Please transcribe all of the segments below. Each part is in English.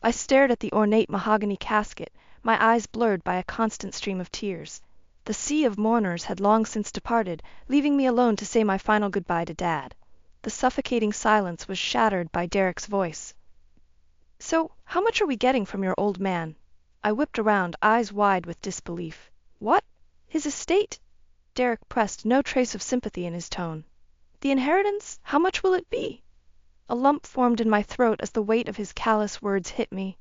I stared at the ornate mahogany casket, my eyes blurred by a constant stream of tears. The sea of mourners had long since departed, leaving me alone to say my final goodbye to Dad. The suffocating silence was shattered by Derek's voice. "So, how much are we getting from your old man?" I whipped around, eyes wide with disbelief. "What? His estate?" Derek pressed, no trace of sympathy in his tone. "The inheritance? How much will it be?" A lump formed in my throat as the weight of his callous words hit me.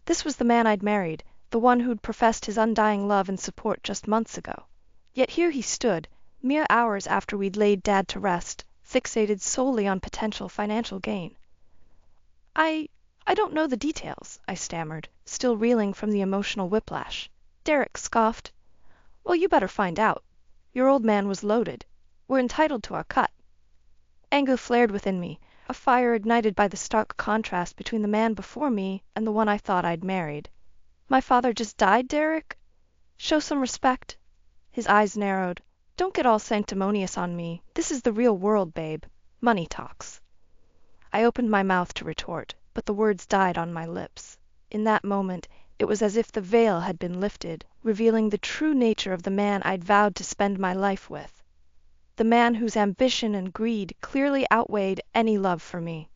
This was the man I'd married, the one who'd professed his undying love and support just months ago. Yet here he stood, mere hours after we'd laid Dad to rest, fixated solely on potential financial gain. I don't know the details," I stammered, still reeling from the emotional whiplash. Derek scoffed. "Well, you better find out. Your old man was loaded. We're entitled to our cut." Anger flared within me, a fire ignited by the stark contrast between the man before me and the one I thought I'd married. "My father just died, Derek? Show some respect." His eyes narrowed. "Don't get all sanctimonious on me. This is the real world, babe. Money talks." I opened my mouth to retort, but the words died on my lips. In that moment, it was as if the veil had been lifted, revealing the true nature of the man I'd vowed to spend my life with. The man whose ambition and greed clearly outweighed any love for me.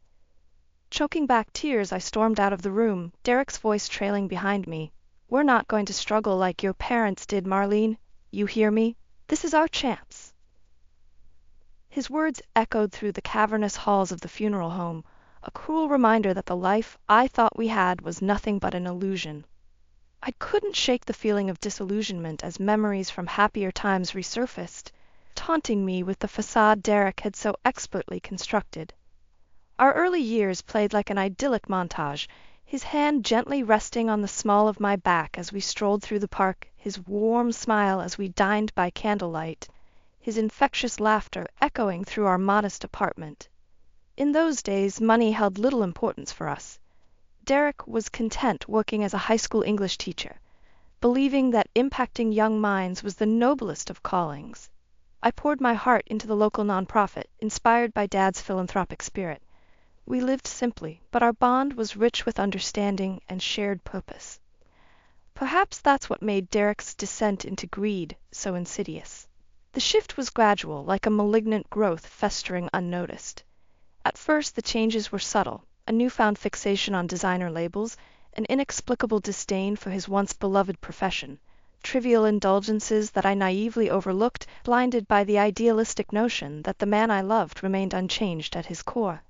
Choking back tears, I stormed out of the room, Derek's voice trailing behind me. "We're not going to struggle like your parents did, Marlene. You hear me? This is our chance." His words echoed through the cavernous halls of the funeral home, a cruel reminder that the life I thought we had was nothing but an illusion. I couldn't shake the feeling of disillusionment as memories from happier times resurfaced, taunting me with the facade Derek had so expertly constructed. Our early years played like an idyllic montage, his hand gently resting on the small of my back as we strolled through the park, his warm smile as we dined by candlelight, his infectious laughter echoing through our modest apartment. In those days, money held little importance for us. Derek was content working as a high school English teacher, believing that impacting young minds was the noblest of callings. I poured my heart into the local nonprofit, inspired by Dad's philanthropic spirit. We lived simply, but our bond was rich with understanding and shared purpose. Perhaps that's what made Derek's descent into greed so insidious. The shift was gradual, like a malignant growth festering unnoticed. At first, the changes were subtle, a newfound fixation on designer labels, an inexplicable disdain for his once beloved profession, trivial indulgences that I naively overlooked, blinded by the idealistic notion that the man I loved remained unchanged at his core.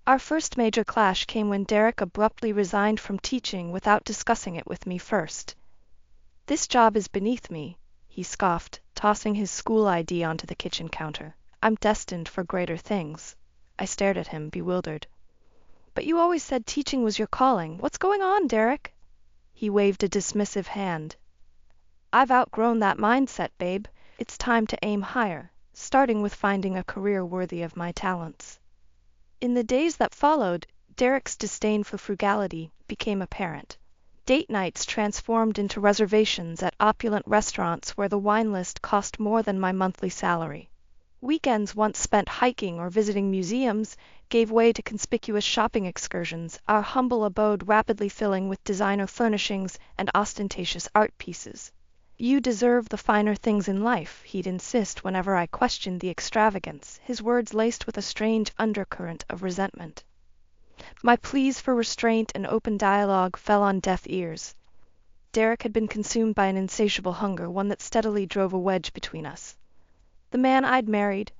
Our first major clash came when Derek abruptly resigned from teaching without discussing it with me first. "This job is beneath me," he scoffed, tossing his school ID onto the kitchen counter. "I'm destined for greater things." I stared at him, bewildered. "But you always said teaching was your calling. What's going on, Derek?" He waved a dismissive hand. "I've outgrown that mindset, babe. It's time to aim higher, starting with finding a career worthy of my talents." In the days that followed, Derek's disdain for frugality became apparent. Date nights transformed into reservations at opulent restaurants where the wine list cost more than my monthly salary. Weekends once spent hiking or visiting museums gave way to conspicuous shopping excursions, our humble abode rapidly filling with designer furnishings and ostentatious art pieces. "You deserve the finer things in life," he'd insist whenever I questioned the extravagance, his words laced with a strange undercurrent of resentment. My pleas for restraint and open dialogue fell on deaf ears. Derek had been consumed by an insatiable hunger, one that steadily drove a wedge between us. The man I'd married,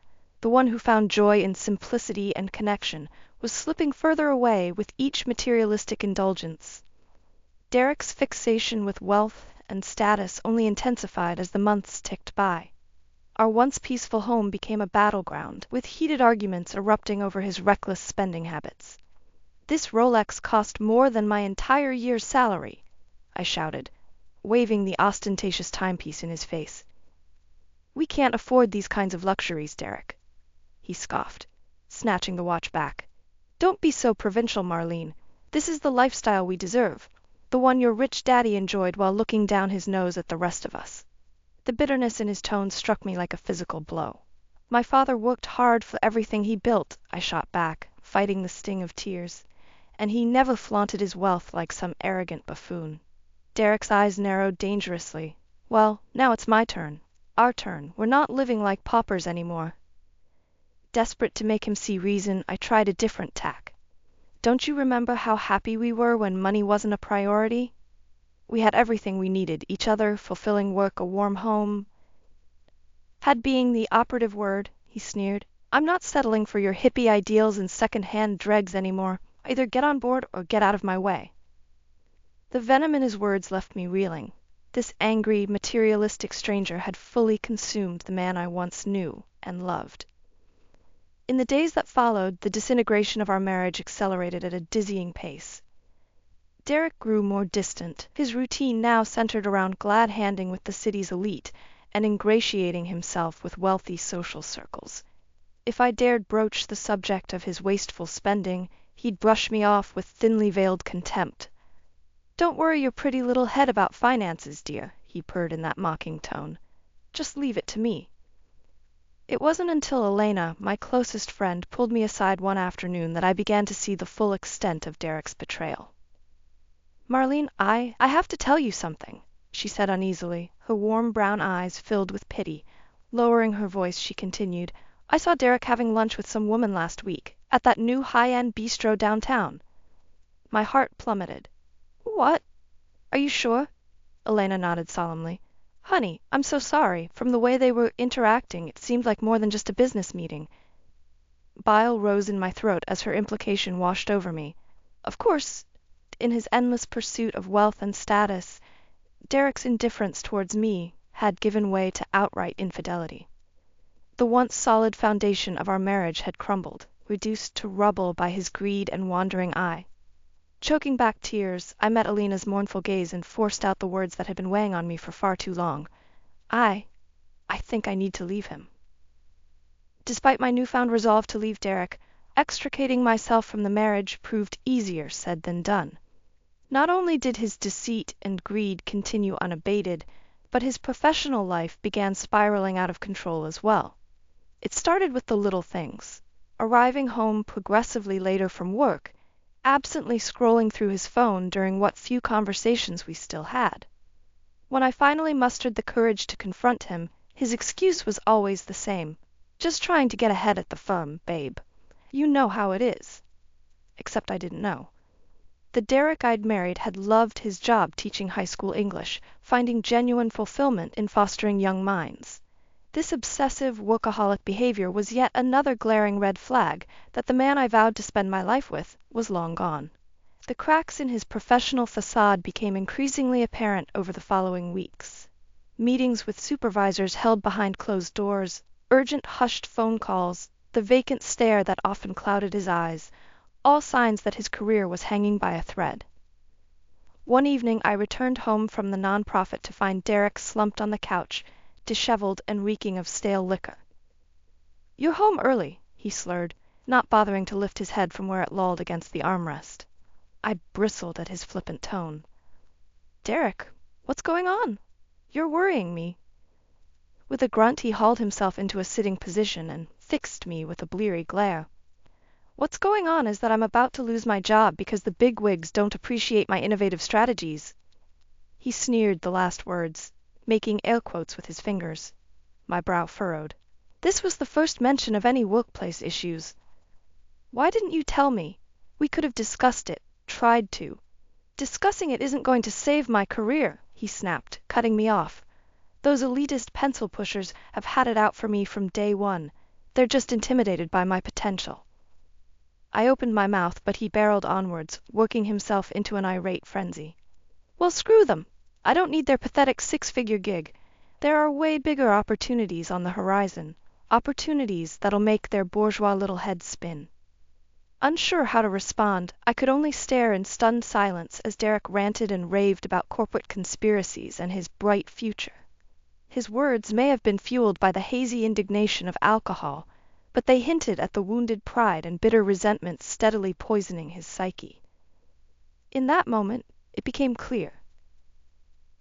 the one who found joy in simplicity and connection, was slipping further away with each materialistic indulgence. Derek's fixation with wealth and status only intensified as the months ticked by. Our once peaceful home became a battleground, with heated arguments erupting over his reckless spending habits. "This Rolex cost more than my entire year's salary," I shouted, waving the ostentatious timepiece in his face. "We can't afford these kinds of luxuries, Derek," he scoffed, snatching the watch back. "Don't be so provincial, Marlene. This is the lifestyle we deserve, the one your rich daddy enjoyed while looking down his nose at the rest of us." The bitterness in his tone struck me like a physical blow. "My father worked hard for everything he built," I shot back, fighting the sting of tears. and he never flaunted his wealth like some arrogant buffoon. Derek's eyes narrowed dangerously. Well, now it's my turn. Our turn. We're not living like paupers anymore. Desperate to make him see reason, I tried a different tack. Don't you remember how happy we were when money wasn't a priority? We had everything we needed, each other, fulfilling work, a warm home. Had being the operative word, he sneered. I'm not settling for your hippie ideals and second-hand dregs anymore. Either get on board or get out of my way. The venom in his words left me reeling. This angry, materialistic stranger had fully consumed the man I once knew and loved. In the days that followed, the disintegration of our marriage accelerated at a dizzying pace. Derek grew more distant, his routine now centered around glad-handing with the city's elite and ingratiating himself with wealthy social circles. If I dared broach the subject of his wasteful spending, he'd brush me off with thinly veiled contempt. Don't worry your pretty little head about finances, dear, he purred in that mocking tone. Just leave it to me. It wasn't until Elena, my closest friend, pulled me aside one afternoon that I began to see the full extent of Derek's betrayal. Marlene, I have to tell you something, she said uneasily, her warm brown eyes filled with pity. Lowering her voice, she continued, I saw Derek having lunch with some woman last week, at that new high-end bistro downtown. My heart plummeted. What? Are you sure? Elena nodded solemnly. Honey, I'm so sorry. From the way they were interacting, it seemed like more than just a business meeting. Bile rose in my throat as her implication washed over me. Of course, in his endless pursuit of wealth and status, Derek's indifference towards me had given way to outright infidelity. The once solid foundation of our marriage had crumbled, reduced to rubble by his greed and wandering eye. Choking back tears, I met Elena's mournful gaze and forced out the words that had been weighing on me for far too long. I think I need to leave him. Despite my newfound resolve to leave Derek, extricating myself from the marriage proved easier said than done. Not only did his deceit and greed continue unabated, but his professional life began spiraling out of control as well. It started with the little things, arriving home progressively later from work, absently scrolling through his phone during what few conversations we still had. When I finally mustered the courage to confront him, his excuse was always the same. Just trying to get ahead at the firm, babe. You know how it is. Except I didn't know. The Derek I'd married had loved his job teaching high school English, finding genuine fulfillment in fostering young minds. This obsessive, workaholic behavior was yet another glaring red flag that the man I vowed to spend my life with was long gone. The cracks in his professional facade became increasingly apparent over the following weeks. Meetings with supervisors held behind closed doors, urgent hushed phone calls, the vacant stare that often clouded his eyes, all signs that his career was hanging by a thread. One evening I returned home from the nonprofit to find Derek slumped on the couch, disheveled and reeking of stale liquor. You're home early, he slurred, not bothering to lift his head from where it lolled against the armrest. I bristled at his flippant tone. Derek, what's going on? You're worrying me. With a grunt he hauled himself into a sitting position and fixed me with a bleary glare. What's going on is that I'm about to lose my job because the bigwigs don't appreciate my innovative strategies. He sneered the last words, making air quotes with his fingers. My brow furrowed. This was the first mention of any workplace issues. Why didn't you tell me? We could have discussed it, tried to. Discussing it isn't going to save my career, he snapped, cutting me off. Those elitist pencil pushers have had it out for me from day one. They're just intimidated by my potential. I opened my mouth, but he barreled onwards, working himself into an irate frenzy. Well, screw them. I don't need their pathetic six-figure gig. There are way bigger opportunities on the horizon, opportunities that'll make their bourgeois little heads spin. Unsure how to respond, I could only stare in stunned silence as Derek ranted and raved about corporate conspiracies and his bright future. His words may have been fueled by the hazy indignation of alcohol, but they hinted at the wounded pride and bitter resentment steadily poisoning his psyche. In that moment, it became clear.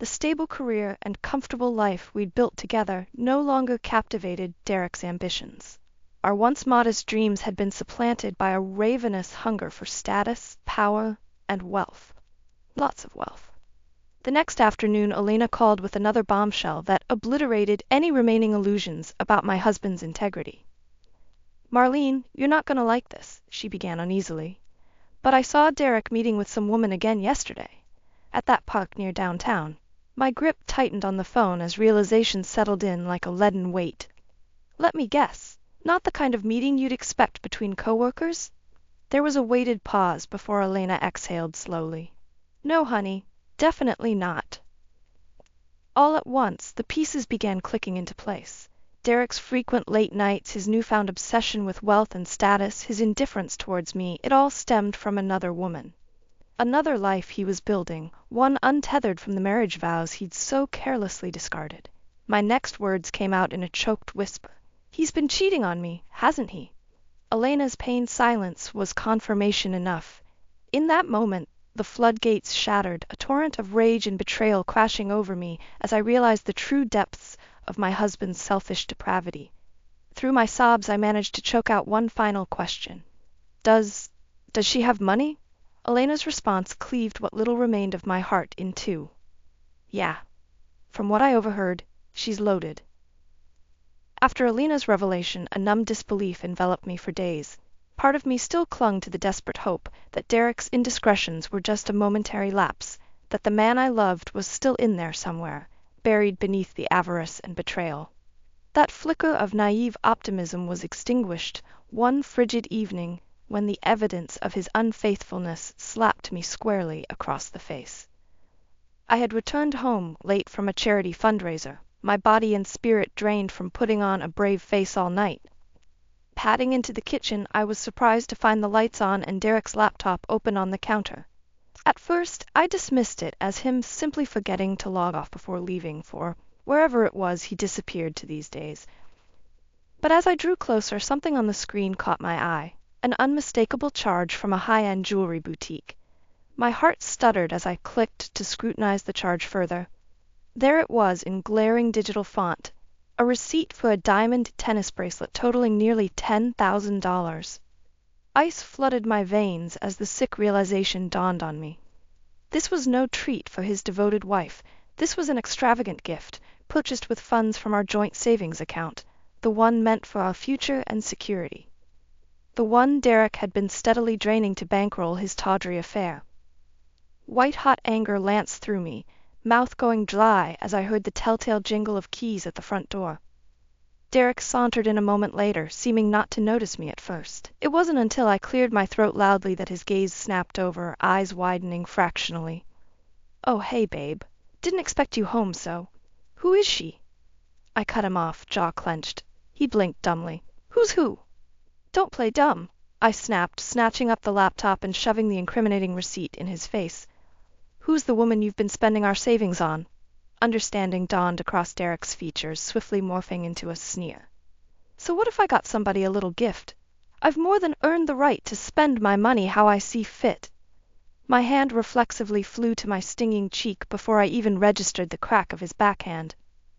The stable career and comfortable life we'd built together no longer captivated Derek's ambitions. Our once modest dreams had been supplanted by a ravenous hunger for status, power, and wealth. Lots of wealth. The next afternoon, Elena called with another bombshell that obliterated any remaining illusions about my husband's integrity. "Marlene, you're not going to like this," she began uneasily, "but I saw Derek meeting with some woman again yesterday, at that park near downtown." My grip tightened on the phone as realization settled in like a leaden weight. "Let me guess. Not the kind of meeting you'd expect between coworkers?" There was a weighted pause before Elena exhaled slowly. "No, honey, definitely not." All at once, the pieces began clicking into place. Derek's frequent late nights, his newfound obsession with wealth and status, his indifference towards me, it all stemmed from another woman. Another life he was building, one untethered from the marriage vows he'd so carelessly discarded. My next words came out in a choked whisper. "He's been cheating on me, hasn't he?" Elena's pained silence was confirmation enough. In that moment, the floodgates shattered, a torrent of rage and betrayal crashing over me as I realized the true depths of my husband's selfish depravity. Through my sobs, I managed to choke out one final question. Does she have money?" Elena's response cleaved what little remained of my heart in two. "Yeah. From what I overheard, she's loaded." After Elena's revelation, a numb disbelief enveloped me for days. Part of me still clung to the desperate hope that Derek's indiscretions were just a momentary lapse, that the man I loved was still in there somewhere, buried beneath the avarice and betrayal. That flicker of naive optimism was extinguished one frigid evening when the evidence of his unfaithfulness slapped me squarely across the face. I had returned home late from a charity fundraiser, my body and spirit drained from putting on a brave face all night. Padding into the kitchen, I was surprised to find the lights on and Derek's laptop open on the counter. At first, I dismissed it as him simply forgetting to log off before leaving for wherever it was he disappeared to these days. But as I drew closer, something on the screen caught my eye, an unmistakable charge from a high-end jewelry boutique. My heart stuttered as I clicked to scrutinize the charge further. There it was in glaring digital font, a receipt for a diamond tennis bracelet totaling nearly $10,000. Ice flooded my veins as the sick realization dawned on me. This was no treat for his devoted wife. This was an extravagant gift, purchased with funds from our joint savings account, the one meant for our future and security. The one Derek had been steadily draining to bankroll his tawdry affair. White-hot anger lanced through me, mouth going dry as I heard the telltale jingle of keys at the front door. Derek sauntered in a moment later, seeming not to notice me at first. It wasn't until I cleared my throat loudly that his gaze snapped over, eyes widening fractionally. "Oh, hey, babe. Didn't expect you home so. Who is she?" I cut him off, jaw clenched. He blinked dumbly. "Who's who?" "Don't play dumb," I snapped, snatching up the laptop and shoving the incriminating receipt in his face. "Who's the woman you've been spending our savings on?" Understanding dawned across Derek's features, swiftly morphing into a sneer. "So what if I got somebody a little gift? I've more than earned the right to spend my money how I see fit." My hand reflexively flew to my stinging cheek before I even registered the crack of his backhand.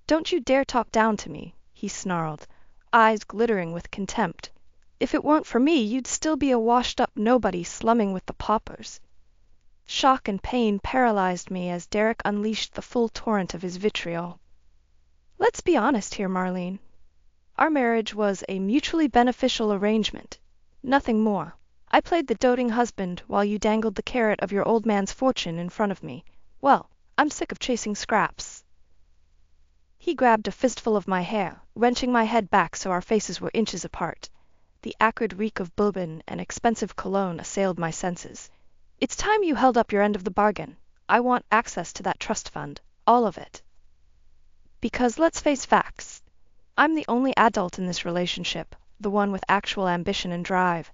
"Don't you dare talk down to me," he snarled, eyes glittering with contempt. "If it weren't for me, you'd still be a washed-up nobody slumming with the paupers." Shock and pain paralyzed me as Derek unleashed the full torrent of his vitriol. "Let's be honest here, Marlene. Our marriage was a mutually beneficial arrangement. Nothing more. I played the doting husband while you dangled the carrot of your old man's fortune in front of me. Well, I'm sick of chasing scraps." He grabbed a fistful of my hair, wrenching my head back so our faces were inches apart. The acrid reek of bourbon and expensive cologne assailed my senses. "It's time you held up your end of the bargain. I want access to that trust fund, all of it. Because let's face facts. I'm the only adult in this relationship, the one with actual ambition and drive.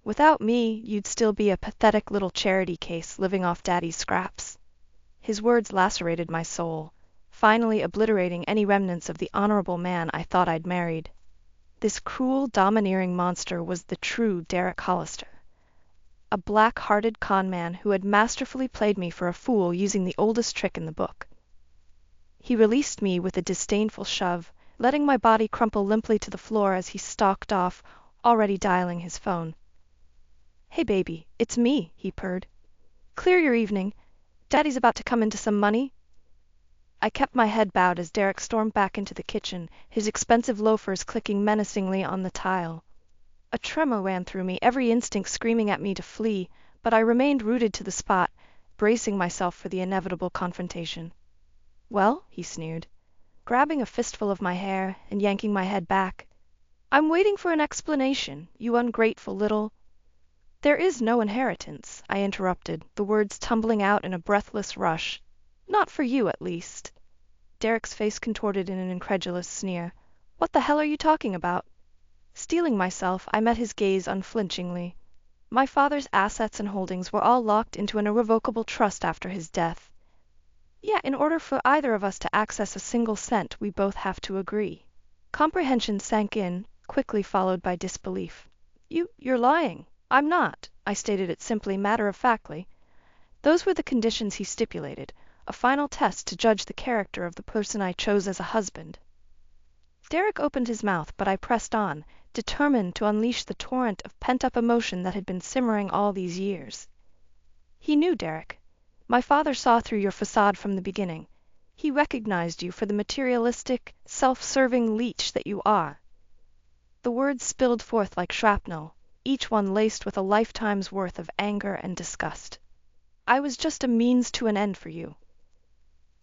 Without me, you'd still be a pathetic little charity case living off Daddy's scraps." His words lacerated my soul, finally obliterating any remnants of the honorable man I thought I'd married. This cruel, domineering monster was the true Derek Hollister. A black-hearted con-man who had masterfully played me for a fool using the oldest trick in the book. He released me with a disdainful shove, letting my body crumple limply to the floor as he stalked off, already dialing his phone. "Hey baby, it's me," he purred. "Clear your evening. Daddy's about to come into some money." I kept my head bowed as Derek stormed back into the kitchen, his expensive loafers clicking menacingly on the tile. A tremor ran through me, every instinct screaming at me to flee, but I remained rooted to the spot, bracing myself for the inevitable confrontation. "Well?" he sneered, grabbing a fistful of my hair and yanking my head back. "I'm waiting for an explanation, you ungrateful little—" "There is no inheritance," I interrupted, the words tumbling out in a breathless rush. "Not for you, at least." Derek's face contorted in an incredulous sneer. "What the hell are you talking about?" Steeling myself, I met his gaze unflinchingly. My father's assets and holdings were all locked into an irrevocable trust after his death. Yeah, in order for either of us to access a single cent, we both have to agree. Comprehension sank in, quickly followed by disbelief. You're lying." "I'm not," I stated it simply, matter-of-factly. Those were the conditions he stipulated, a final test to judge the character of the person I chose as a husband. Derek opened his mouth, but I pressed on, determined to unleash the torrent of pent-up emotion that had been simmering all these years. "He knew, Derek. My father saw through your facade from the beginning. He recognized you for the materialistic, self-serving leech that you are." The words spilled forth like shrapnel, each one laced with a lifetime's worth of anger and disgust. "I was just a means to an end for you.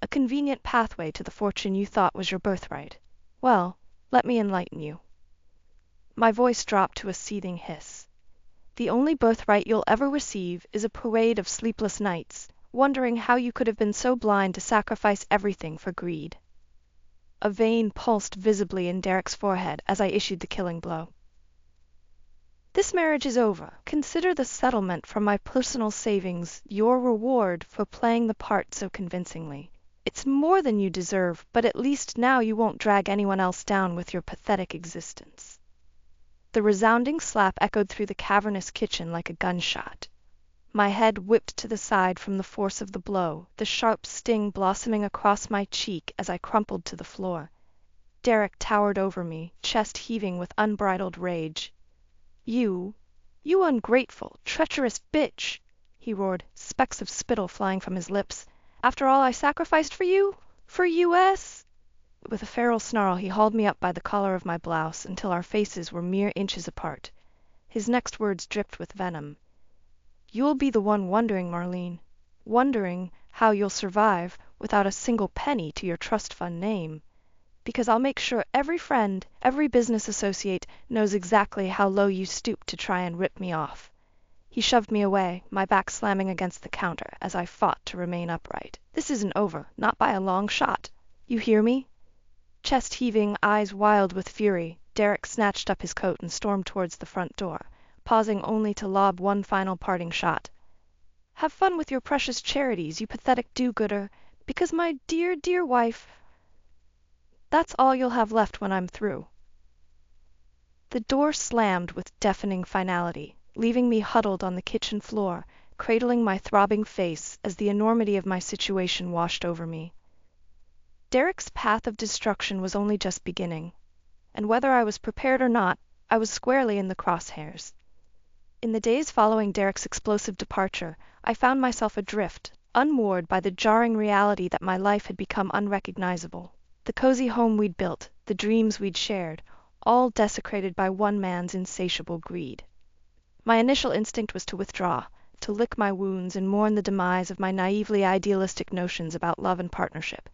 A convenient pathway to the fortune you thought was your birthright. Well, let me enlighten you." My voice dropped to a seething hiss. "The only birthright you'll ever receive is a parade of sleepless nights, wondering how you could have been so blind to sacrifice everything for greed." A vein pulsed visibly in Derek's forehead as I issued the killing blow. "This marriage is over. Consider the settlement from my personal savings your reward for playing the part so convincingly. It's more than you deserve, but at least now you won't drag anyone else down with your pathetic existence." The resounding slap echoed through the cavernous kitchen like a gunshot. My head whipped to the side from the force of the blow, the sharp sting blossoming across my cheek as I crumpled to the floor. Derek towered over me, chest heaving with unbridled rage. You ungrateful, treacherous bitch," he roared, specks of spittle flying from his lips. "After all I sacrificed for you? For US?" With a feral snarl, he hauled me up by the collar of my blouse until our faces were mere inches apart. His next words dripped with venom. "You'll be the one wondering, Marlene, wondering how you'll survive without a single penny to your trust fund name. Because I'll make sure every friend, every business associate knows exactly how low you stooped to try and rip me off." He shoved me away, my back slamming against the counter as I fought to remain upright. "This isn't over, not by a long shot. You hear me?" Chest heaving, eyes wild with fury, Derek snatched up his coat and stormed towards the front door, pausing only to lob one final parting shot. "Have fun with your precious charities, you pathetic do-gooder, because my dear, dear wife... That's all you'll have left when I'm through." The door slammed with deafening finality, leaving me huddled on the kitchen floor, cradling my throbbing face as the enormity of my situation washed over me. Derek's path of destruction was only just beginning, and whether I was prepared or not, I was squarely in the crosshairs. In the days following Derek's explosive departure, I found myself adrift, unmoored by the jarring reality that my life had become unrecognizable. The cozy home we'd built, the dreams we'd shared, all desecrated by one man's insatiable greed. My initial instinct was to withdraw, to lick my wounds and mourn the demise of my naively idealistic notions about love and partnership.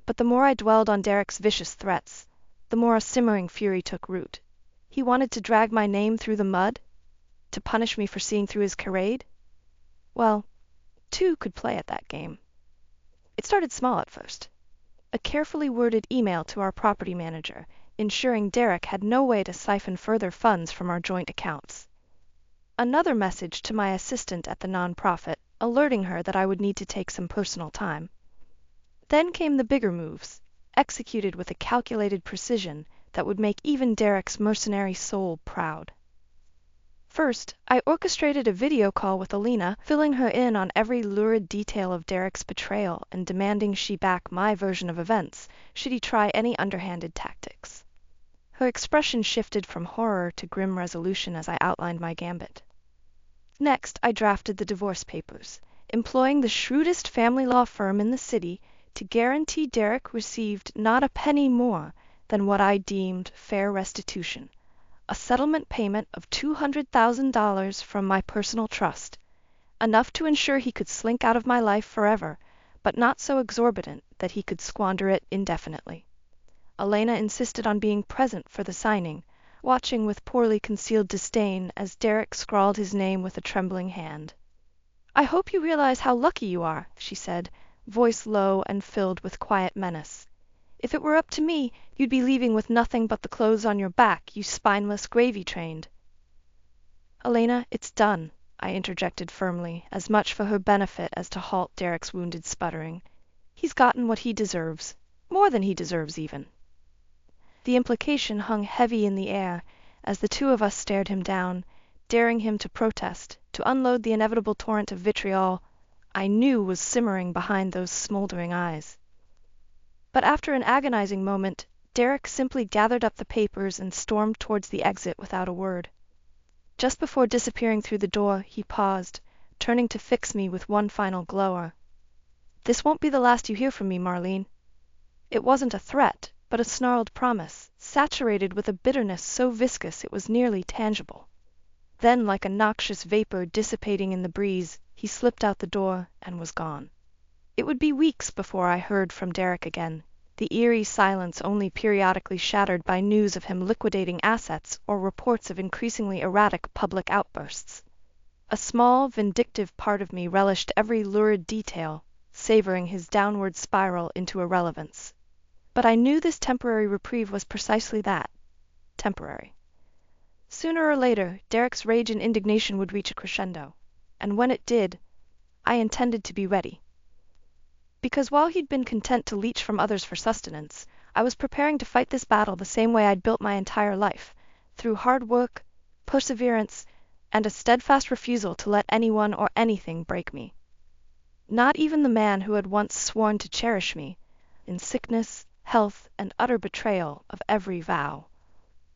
But the more I dwelled on Derek's vicious threats, the more a simmering fury took root. He wanted to drag my name through the mud? To punish me for seeing through his charade? Well, two could play at that game. It started small at first. A carefully worded email to our property manager, ensuring Derek had no way to siphon further funds from our joint accounts. Another message to my assistant at the nonprofit, alerting her that I would need to take some personal time. Then came the bigger moves, executed with a calculated precision that would make even Derek's mercenary soul proud. First, I orchestrated a video call with Alina, filling her in on every lurid detail of Derek's betrayal and demanding she back my version of events, should he try any underhanded tactics. Her expression shifted from horror to grim resolution as I outlined my gambit. Next, I drafted the divorce papers, employing the shrewdest family law firm in the city to guarantee Derek received not a penny more than what I deemed fair restitution, a settlement payment of $200,000 from my personal trust, enough to ensure he could slink out of my life forever, but not so exorbitant that he could squander it indefinitely. Elena insisted on being present for the signing, watching with poorly concealed disdain as Derek scrawled his name with a trembling hand. "I hope you realize how lucky you are," she said, voice low and filled with quiet menace. "If it were up to me, you'd be leaving with nothing but the clothes on your back, you spineless gravy-trained." "Elena, it's done," I interjected firmly, as much for her benefit as to halt Derek's wounded sputtering. "He's gotten what he deserves, more than he deserves even." The implication hung heavy in the air as the two of us stared him down, daring him to protest, to unload the inevitable torrent of vitriol I knew was simmering behind those smoldering eyes. But after an agonizing moment, Derek simply gathered up the papers and stormed towards the exit without a word. Just before disappearing through the door, he paused, turning to fix me with one final glower. "This won't be the last you hear from me, Marlene." It wasn't a threat, but a snarled promise, saturated with a bitterness so viscous it was nearly tangible. Then, like a noxious vapor dissipating in the breeze, he slipped out the door and was gone. It would be weeks before I heard from Derek again, the eerie silence only periodically shattered by news of him liquidating assets or reports of increasingly erratic public outbursts. A small, vindictive part of me relished every lurid detail, savoring his downward spiral into irrelevance. But I knew this temporary reprieve was precisely that, temporary. Sooner or later, Derek's rage and indignation would reach a crescendo, and when it did, I intended to be ready. Because while he'd been content to leech from others for sustenance, I was preparing to fight this battle the same way I'd built my entire life, through hard work, perseverance, and a steadfast refusal to let anyone or anything break me. Not even the man who had once sworn to cherish me, in sickness, health, and utter betrayal of every vow.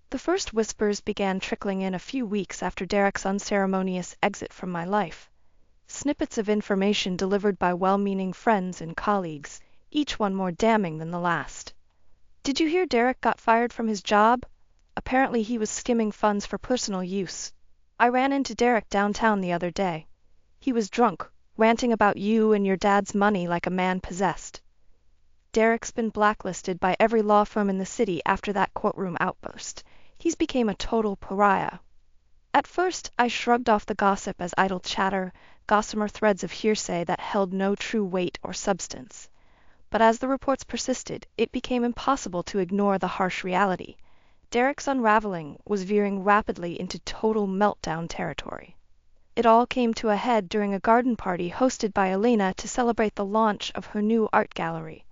The first whispers began trickling in a few weeks after Derek's unceremonious exit from my life. Snippets of information delivered by well-meaning friends and colleagues, each one more damning than the last. "Did you hear Derek got fired from his job? Apparently he was skimming funds for personal use. I ran into Derek downtown the other day. He was drunk, ranting about you and your dad's money like a man possessed. Derek's been blacklisted by every law firm in the city after that courtroom outburst. He's become a total pariah." At first, I shrugged off the gossip as idle chatter, gossamer threads of hearsay that held no true weight or substance. But as the reports persisted, it became impossible to ignore the harsh reality. Derek's unraveling was veering rapidly into total meltdown territory. It all came to a head during a garden party hosted by Elena to celebrate the launch of her new art gallery.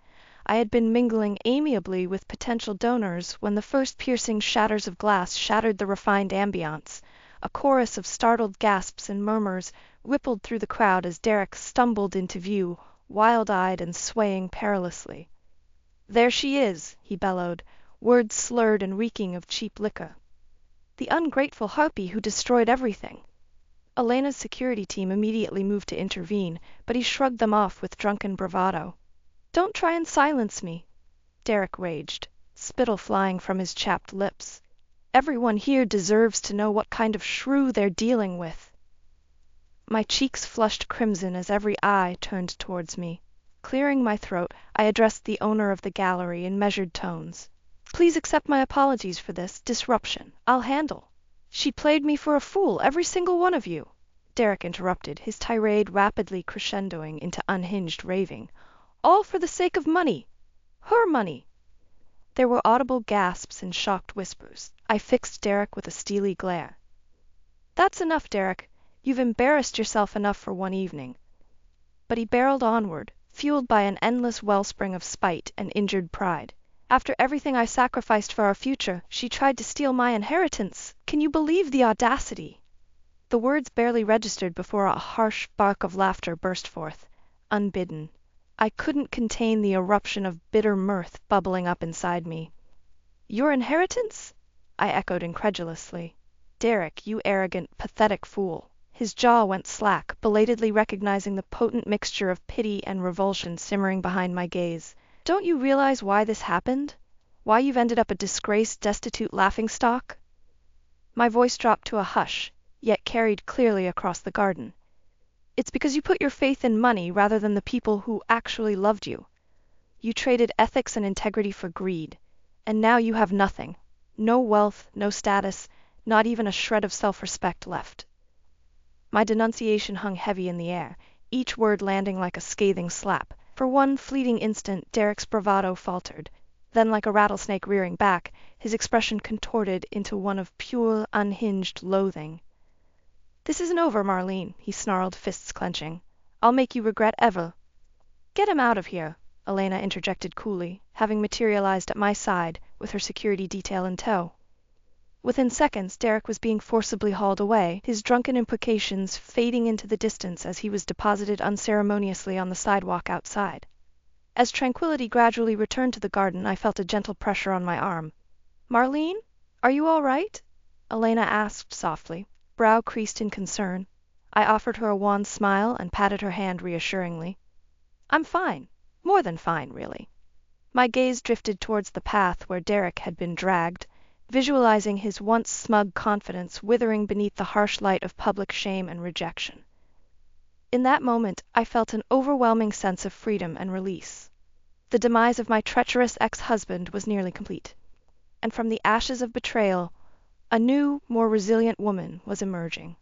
I had been mingling amiably with potential donors when the first piercing shatters of glass shattered the refined ambiance. A chorus of startled gasps and murmurs rippled through the crowd as Derek stumbled into view, wild-eyed and swaying perilously. "There she is," he bellowed, words slurred and reeking of cheap liquor. "The ungrateful harpy who destroyed everything." Elena's security team immediately moved to intervene, but he shrugged them off with drunken bravado. "Don't try and silence me," Derek raged, spittle flying from his chapped lips. "Everyone here deserves to know what kind of shrew they're dealing with." My cheeks flushed crimson as every eye turned towards me. Clearing my throat, I addressed the owner of the gallery in measured tones. "Please accept my apologies for this disruption. I'll handle." "She played me for a fool, every single one of you," Derek interrupted, his tirade rapidly crescendoing into unhinged raving. "All for the sake of money. Her money." There were audible gasps and shocked whispers. I fixed Derek with a steely glare. "That's enough, Derek. You've embarrassed yourself enough for one evening." But he barreled onward, fueled by an endless wellspring of spite and injured pride. "After everything I sacrificed for our future, she tried to steal my inheritance. Can you believe the audacity?" The words barely registered before a harsh bark of laughter burst forth, unbidden. I couldn't contain the eruption of bitter mirth bubbling up inside me. "Your inheritance?" I echoed incredulously. "Derek, you arrogant, pathetic fool." His jaw went slack, belatedly recognizing the potent mixture of pity and revulsion simmering behind my gaze. "Don't you realize why this happened? Why you've ended up a disgraced, destitute laughingstock?" My voice dropped to a hush, yet carried clearly across the garden. "It's because you put your faith in money rather than the people who actually loved you. You traded ethics and integrity for greed, and now you have nothing. No wealth, no status, not even a shred of self-respect left." My denunciation hung heavy in the air, each word landing like a scathing slap. For one fleeting instant Derek's bravado faltered. Then, like a rattlesnake rearing back, his expression contorted into one of pure, unhinged loathing. "This isn't over, Marlene," he snarled, fists clenching. "I'll make you regret ever—" "Get him out of here," Elena interjected coolly, having materialized at my side with her security detail in tow. Within seconds Derek was being forcibly hauled away, his drunken imprecations fading into the distance as he was deposited unceremoniously on the sidewalk outside. As tranquility gradually returned to the garden, I felt a gentle pressure on my arm. "Marlene, are you all right?" Elena asked softly, brow creased in concern. I offered her a wan smile and patted her hand reassuringly. "I'm fine. More than fine, really." My gaze drifted towards the path where Derek had been dragged, visualizing his once smug confidence withering beneath the harsh light of public shame and rejection. In that moment, I felt an overwhelming sense of freedom and release. The demise of my treacherous ex-husband was nearly complete, and from the ashes of betrayal, a new, more resilient woman was emerging.